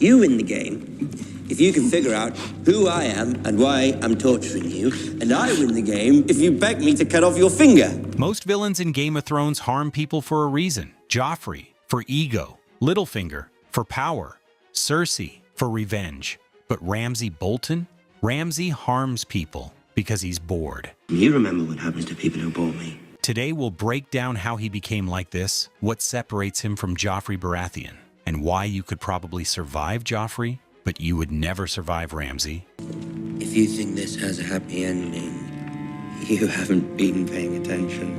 You win the game if you can figure out who I am and why I'm torturing you, and I win the game if you beg me to cut off your finger. Most villains in Game of Thrones harm people for a reason. Joffrey, for ego. Littlefinger, for power. Cersei, for revenge. But Ramsay Bolton? Ramsay harms people because he's bored. You remember what happened to people who bought me. Today we'll break down how he became like this, what separates him from Joffrey Baratheon, and why you could probably survive Joffrey, but you would never survive Ramsay. If you think this has a happy ending, you haven't been paying attention.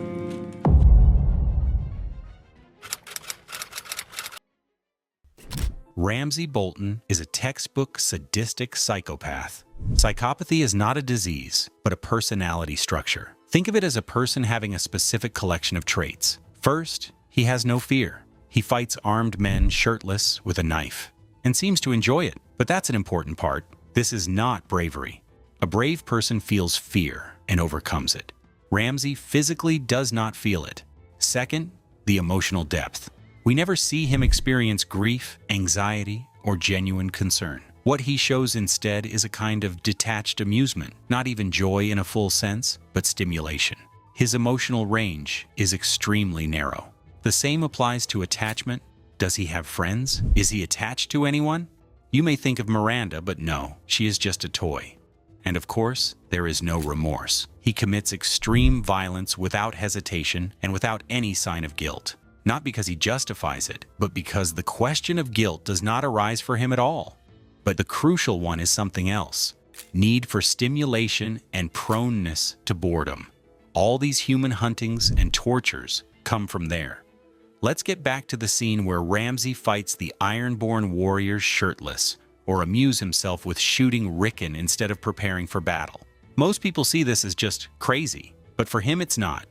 Ramsay Bolton is a textbook sadistic psychopath. Psychopathy is not a disease, but a personality structure. Think of it as a person having a specific collection of traits. First, he has no fear. He fights armed men shirtless with a knife and seems to enjoy it. But that's an important part. This is not bravery. A brave person feels fear and overcomes it. Ramsay physically does not feel it. Second, the emotional depth. We never see him experience grief, anxiety, or genuine concern. What he shows instead is a kind of detached amusement, not even joy in a full sense, but stimulation. His emotional range is extremely narrow. The same applies to attachment. Does he have friends? Is he attached to anyone? You may think of Miranda, but no, she is just a toy. And of course, there is no remorse. He commits extreme violence without hesitation and without any sign of guilt. Not because he justifies it, but because the question of guilt does not arise for him at all. But the crucial one is something else: need for stimulation and proneness to boredom. All these human huntings and tortures come from there. Let's get back to the scene where Ramsay fights the Ironborn warriors shirtless, or amuse himself with shooting Rickon instead of preparing for battle. Most people see this as just crazy, but for him it's not.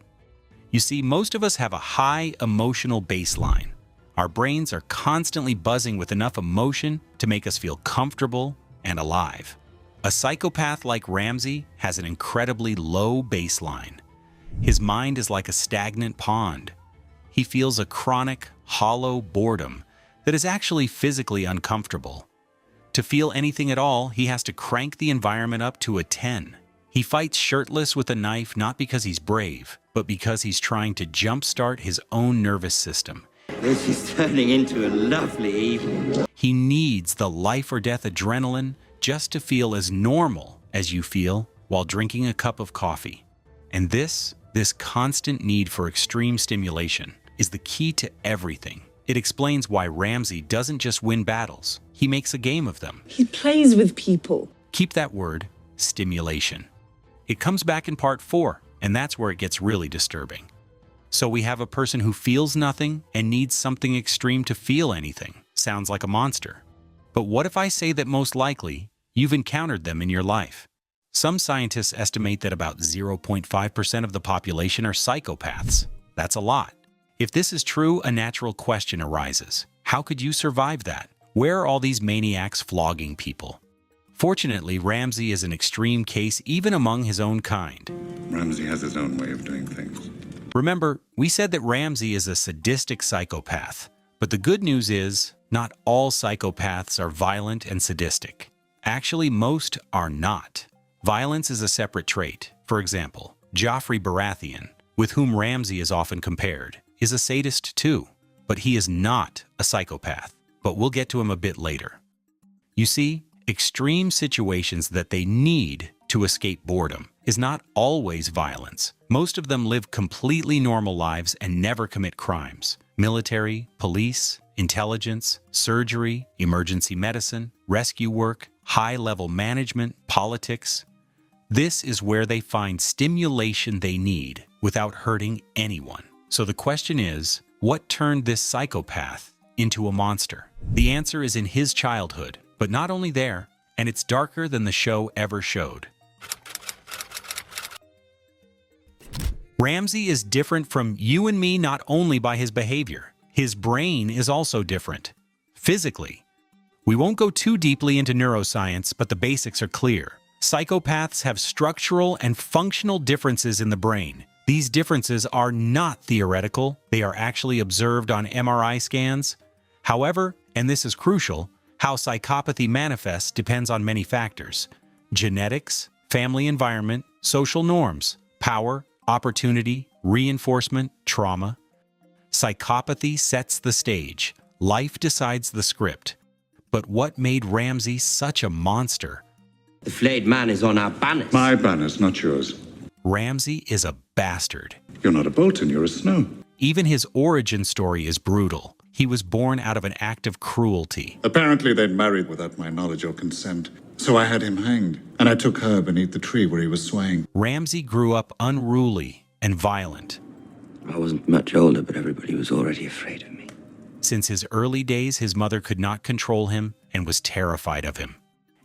You see, most of us have a high emotional baseline. Our brains are constantly buzzing with enough emotion to make us feel comfortable and alive. A psychopath like Ramsay has an incredibly low baseline. His mind is like a stagnant pond. He feels a chronic, hollow boredom that is actually physically uncomfortable. To feel anything at all, he has to crank the environment up to a 10. He fights shirtless with a knife not because he's brave, but because he's trying to jumpstart his own nervous system. This is turning into a lovely evening. He needs the life or death adrenaline just to feel as normal as you feel while drinking a cup of coffee. And this constant need for extreme stimulation is the key to everything. It explains why Ramsay doesn't just win battles, he makes a game of them. He plays with people. Keep that word, stimulation. It comes back in part 4, and that's where it gets really disturbing. So we have a person who feels nothing and needs something extreme to feel anything. Sounds like a monster. But what if I say that most likely you've encountered them in your life? Some scientists estimate that about 0.5% of the population are psychopaths. That's a lot. If this is true, a natural question arises. How could you survive that? Where are all these maniacs flogging people? Fortunately, Ramsay is an extreme case even among his own kind. Ramsay has his own way of doing things. Remember, we said that Ramsay is a sadistic psychopath. But the good news is, not all psychopaths are violent and sadistic. Actually, most are not. Violence is a separate trait. For example, Joffrey Baratheon, with whom Ramsay is often compared, is a sadist too. But he is not a psychopath. But we'll get to him a bit later. You see, extreme situations that they need to escape boredom is not always violence. Most of them live completely normal lives and never commit crimes. Military, police, intelligence, surgery, emergency medicine, rescue work, high-level management, politics. This is where they find stimulation they need without hurting anyone. So the question is, what turned this psychopath into a monster? The answer is in his childhood, but not only there, and it's darker than the show ever showed. Ramsay is different from you and me not only by his behavior. His brain is also different. Physically. We won't go too deeply into neuroscience, but the basics are clear. Psychopaths have structural and functional differences in the brain. These differences are not theoretical, they are actually observed on MRI scans. However, and this is crucial, How psychopathy manifests depends on many factors: genetics, family environment, social norms, power, opportunity, reinforcement, trauma. Psychopathy sets the stage. Life decides the script. But what made Ramsay such a monster? The flayed man is on our banners. My banners, not yours. Ramsay is a bastard. You're not a Bolton, you're a Snow. Even his origin story is brutal. He was born out of an act of cruelty. Apparently they'd married without my knowledge or consent. So I had him hanged, and I took her beneath the tree where he was swaying. Ramsay grew up unruly and violent. I wasn't much older, but everybody was already afraid of me. Since his early days, his mother could not control him and was terrified of him.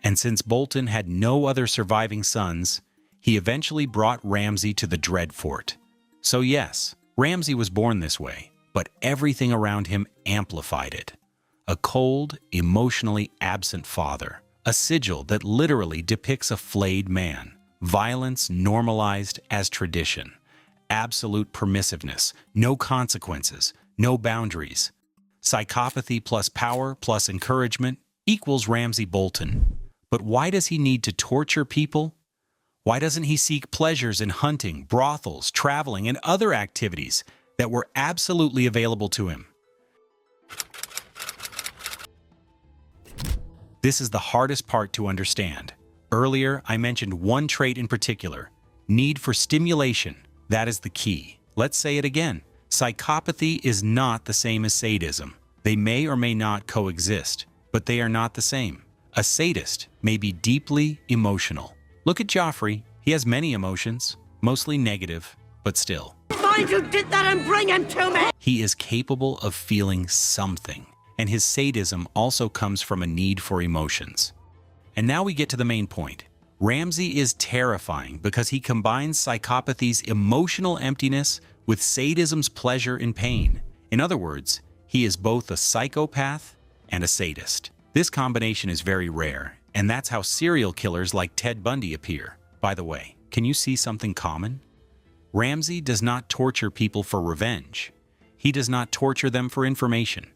And since Bolton had no other surviving sons, he eventually brought Ramsay to the Dreadfort. So yes, Ramsay was born this way, but everything around him amplified it. A cold, emotionally absent father. A sigil that literally depicts a flayed man. Violence normalized as tradition. Absolute permissiveness. No consequences. No boundaries. Psychopathy plus power plus encouragement equals Ramsay Bolton. But why does he need to torture people? Why doesn't he seek pleasures in hunting, brothels, traveling, and other activities that were absolutely available to him? This is the hardest part to understand. Earlier, I mentioned one trait in particular: need for stimulation. That is the key. Let's say it again. Psychopathy is not the same as sadism. They may or may not coexist, but they are not the same. A sadist may be deeply emotional. Look at Joffrey. He has many emotions, mostly negative, but still. Find who did that and bring him to me! He is capable of feeling something, and his sadism also comes from a need for emotions. And now we get to the main point. Ramsay is terrifying because he combines psychopathy's emotional emptiness with sadism's pleasure in pain. In other words, he is both a psychopath and a sadist. This combination is very rare, and that's how serial killers like Ted Bundy appear. By the way, can you see something common? Ramsay does not torture people for revenge. He does not torture them for information.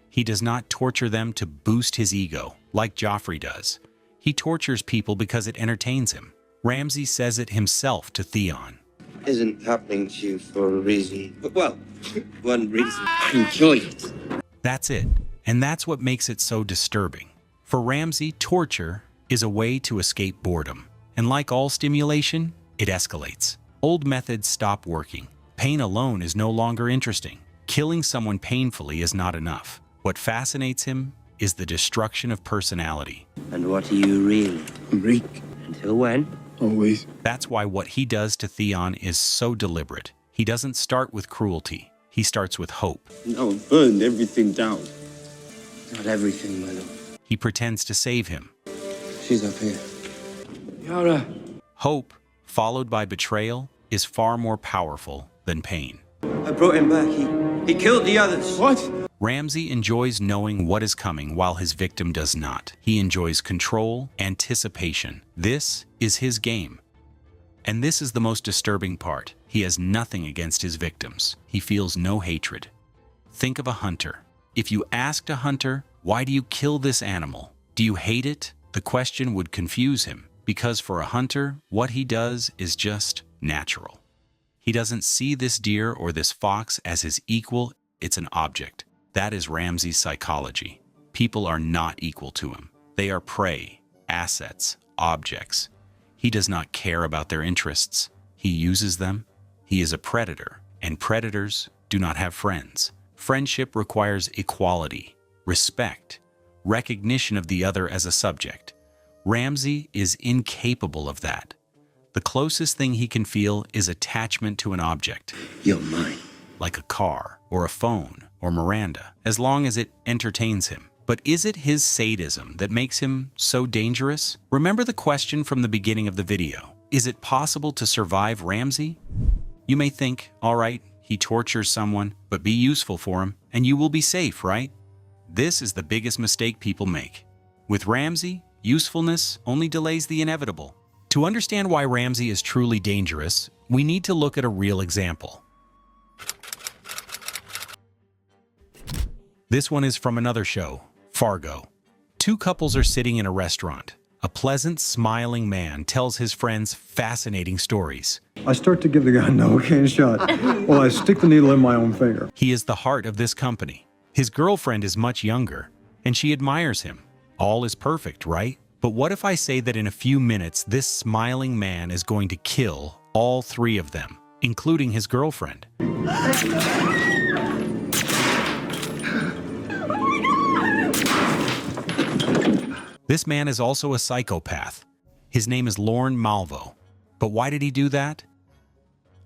He does not torture them to boost his ego, like Joffrey does. He tortures people because it entertains him. Ramsay says it himself to Theon. Isn't happening to you for a reason. Well, one reason. Enjoy it. That's it. And that's what makes it so disturbing. For Ramsay, torture is a way to escape boredom. And like all stimulation, it escalates. Old methods stop working. Pain alone is no longer interesting. Killing someone painfully is not enough. What fascinates him is the destruction of personality. And what are you really? Reek. Until when? Always. That's why what he does to Theon is so deliberate. He doesn't start with cruelty. He starts with hope. No, burned everything down. Not everything, my lord. He pretends to save him. She's up here. Yara. Hope, followed by betrayal, is far more powerful than pain. I brought him back. He killed the others. What? Ramsay enjoys knowing what is coming while his victim does not. He enjoys control, anticipation. This is his game. And this is the most disturbing part. He has nothing against his victims. He feels no hatred. Think of a hunter. If you asked a hunter, why do you kill this animal? Do you hate it? The question would confuse him, because for a hunter, what he does is just natural. He doesn't see this deer or this fox as his equal. It's an object. That is Ramsay's psychology. People are not equal to him. They are prey, assets, objects. He does not care about their interests. He uses them. He is a predator, and predators do not have friends. Friendship requires equality, respect, recognition of the other as a subject. Ramsay is incapable of that. The closest thing he can feel is attachment to an object. You're mine. Like a car, or a phone, or Miranda, as long as it entertains him. But is it his sadism that makes him so dangerous? Remember the question from the beginning of the video. Is it possible to survive Ramsay? You may think, all right, he tortures someone, but be useful for him, and you will be safe, right? This is the biggest mistake people make. With Ramsay, usefulness only delays the inevitable. To understand why Ramsay is truly dangerous, we need to look at a real example. This one is from another show, Fargo. Two couples are sitting in a restaurant. A pleasant, smiling man tells his friends fascinating stories. I start to give the guy a Novocaine shot. Well, I stick the needle in my own finger. He is the heart of this company. His girlfriend is much younger, and she admires him. All is perfect, right? But what if I say that in a few minutes, this smiling man is going to kill all three of them, including his girlfriend? This man is also a psychopath. His name is Lorne Malvo. But why did he do that?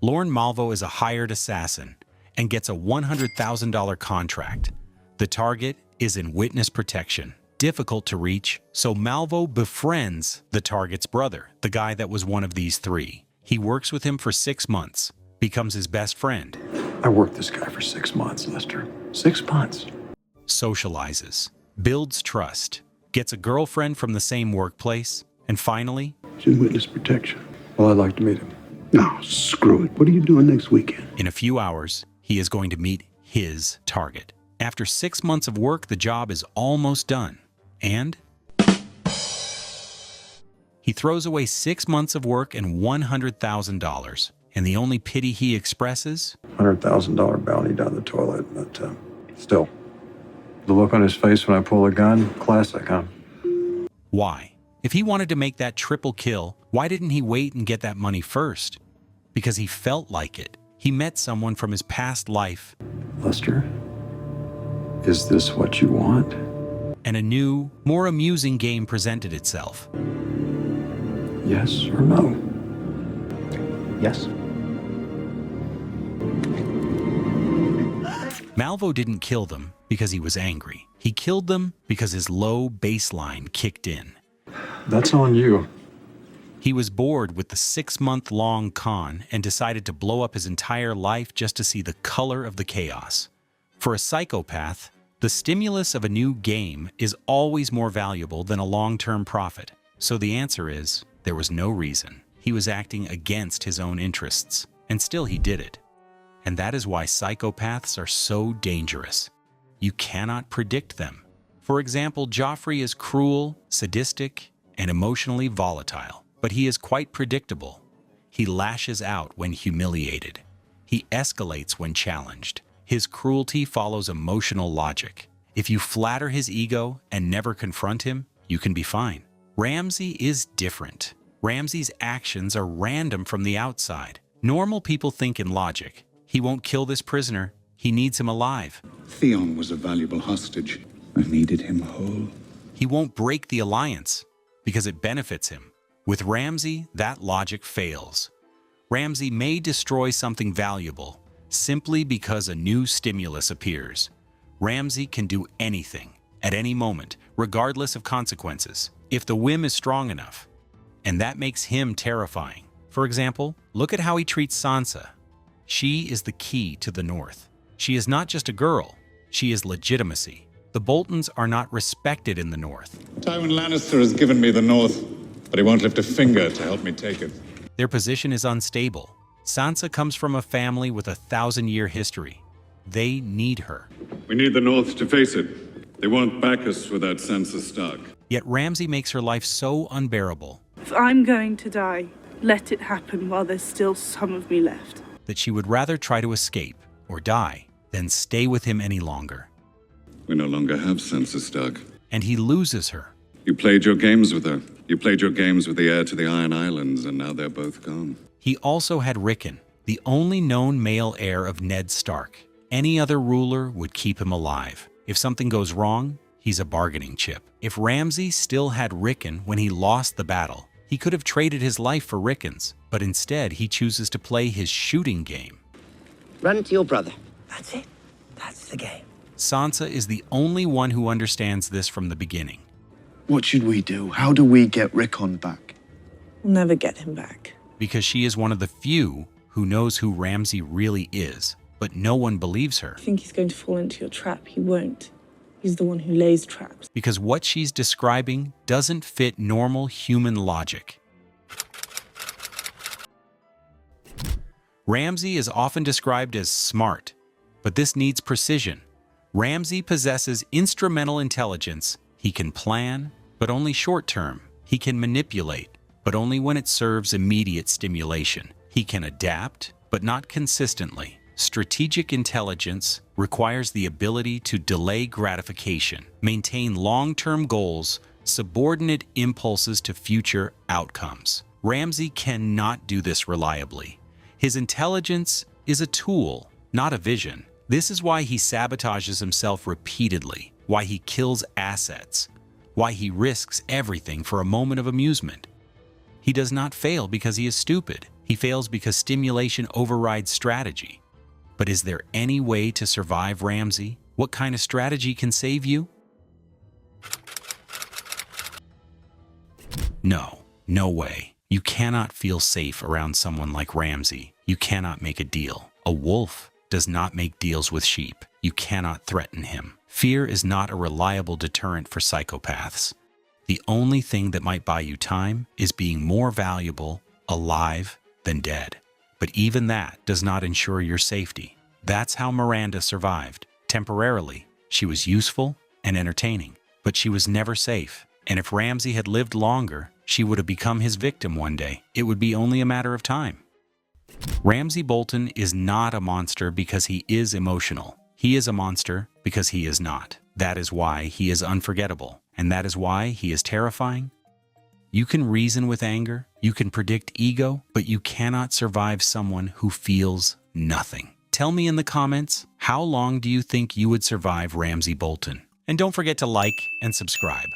Lorne Malvo is a hired assassin and gets a $100,000 contract. The target is in witness protection, difficult to reach, so Malvo befriends the target's brother, the guy that was one of these three. He works with him for 6 months, becomes his best friend. I worked this guy for 6 months, Lester. 6 months. Socializes, builds trust, gets a girlfriend from the same workplace, and finally, He's in witness protection. Well, I'd like to meet him. No, screw it. What are you doing next weekend? in a few hours, he is going to meet his target. After 6 months of work, the job is almost done. And he throws away 6 months of work and $100,000. And the only pity he expresses? $100,000 bounty down the toilet, but still. The look on his face when I pull a gun, classic, huh? Why? If he wanted to make that triple kill, why didn't he wait and get that money first? Because he felt like it. He met someone from his past life. Lester, is this what you want? And a new, more amusing game presented itself. Yes or no? Yes. Malvo didn't kill them because he was angry. He killed them because his low baseline kicked in. That's on you. He was bored with the 6-month-long con and decided to blow up his entire life just to see the color of the chaos. For a psychopath, the stimulus of a new game is always more valuable than a long-term profit. So the answer is, there was no reason. He was acting against his own interests, and still he did it. And that is why psychopaths are so dangerous. You cannot predict them. For example, Joffrey is cruel, sadistic, and emotionally volatile, but he is quite predictable. He lashes out when humiliated. He escalates when challenged. His cruelty follows emotional logic. If you flatter his ego and never confront him, you can be fine. Ramsay is different. Ramsay's actions are random from the outside. Normal people think in logic. He won't kill this prisoner. He needs him alive. Theon was a valuable hostage. I needed him whole. He won't break the alliance because it benefits him. With Ramsay, that logic fails. Ramsay may destroy something valuable simply because a new stimulus appears. Ramsay can do anything, at any moment, regardless of consequences, if the whim is strong enough. And that makes him terrifying. For example, look at how he treats Sansa. She is the key to the North. She is not just a girl, she is legitimacy. The Boltons are not respected in the North. Tywin Lannister has given me the North, but he won't lift a finger to help me take it. Their position is unstable. Sansa comes from a family with a 1,000-year history. They need her. We need the North to face it. They won't back us without Sansa Stark. Yet Ramsay makes her life so unbearable If I'm going to die, let it happen while there's still some of me left. that she would rather try to escape or die than stay with him any longer. We no longer have Sansa Stark. And he loses her. You played your games with her. You played your games with the heir to the Iron Islands, and now they're both gone. He also had Rickon, the only known male heir of Ned Stark. Any other ruler would keep him alive. If something goes wrong, he's a bargaining chip. If Ramsay still had Rickon when he lost the battle, he could have traded his life for Rickon's, but instead he chooses to play his shooting game. Run to your brother. That's it. That's the game. Sansa is the only one who understands this from the beginning. What should we do? How do we get Rickon back? We'll never get him back. Because she is one of the few who knows who Ramsay really is, but no one believes her. I think he's going to fall into your trap. He won't. He's the one who lays traps. Because what she's describing doesn't fit normal human logic. Ramsay is often described as smart, but this needs precision. Ramsay possesses instrumental intelligence He can plan, but only short-term. He can manipulate, but only when it serves immediate stimulation. He can adapt, but not consistently. Strategic intelligence requires the ability to delay gratification, maintain long-term goals, subordinate impulses to future outcomes. Ramsay cannot do this reliably. His intelligence is a tool, not a vision. This is why he sabotages himself repeatedly, why he kills assets, why he risks everything for a moment of amusement. He does not fail because he is stupid. He fails because stimulation overrides strategy. But is there any way to survive Ramsay? What kind of strategy can save you? No, no way. You cannot feel safe around someone like Ramsay. You cannot make a deal. A wolf does not make deals with sheep. You cannot threaten him. Fear is not a reliable deterrent for psychopaths. The only thing that might buy you time is being more valuable alive than dead. But even that does not ensure your safety. That's how Miranda survived. Temporarily, she was useful and entertaining, but she was never safe. And if Ramsay had lived longer, she would have become his victim one day. It would be only a matter of time. Ramsay Bolton is not a monster because he is emotional. He is a monster because he is not. That is why he is unforgettable, and that is why he is terrifying. You can reason with anger, you can predict ego, but you cannot survive someone who feels nothing. Tell me in the comments, how long do you think you would survive Ramsay Bolton? And don't forget to like and subscribe.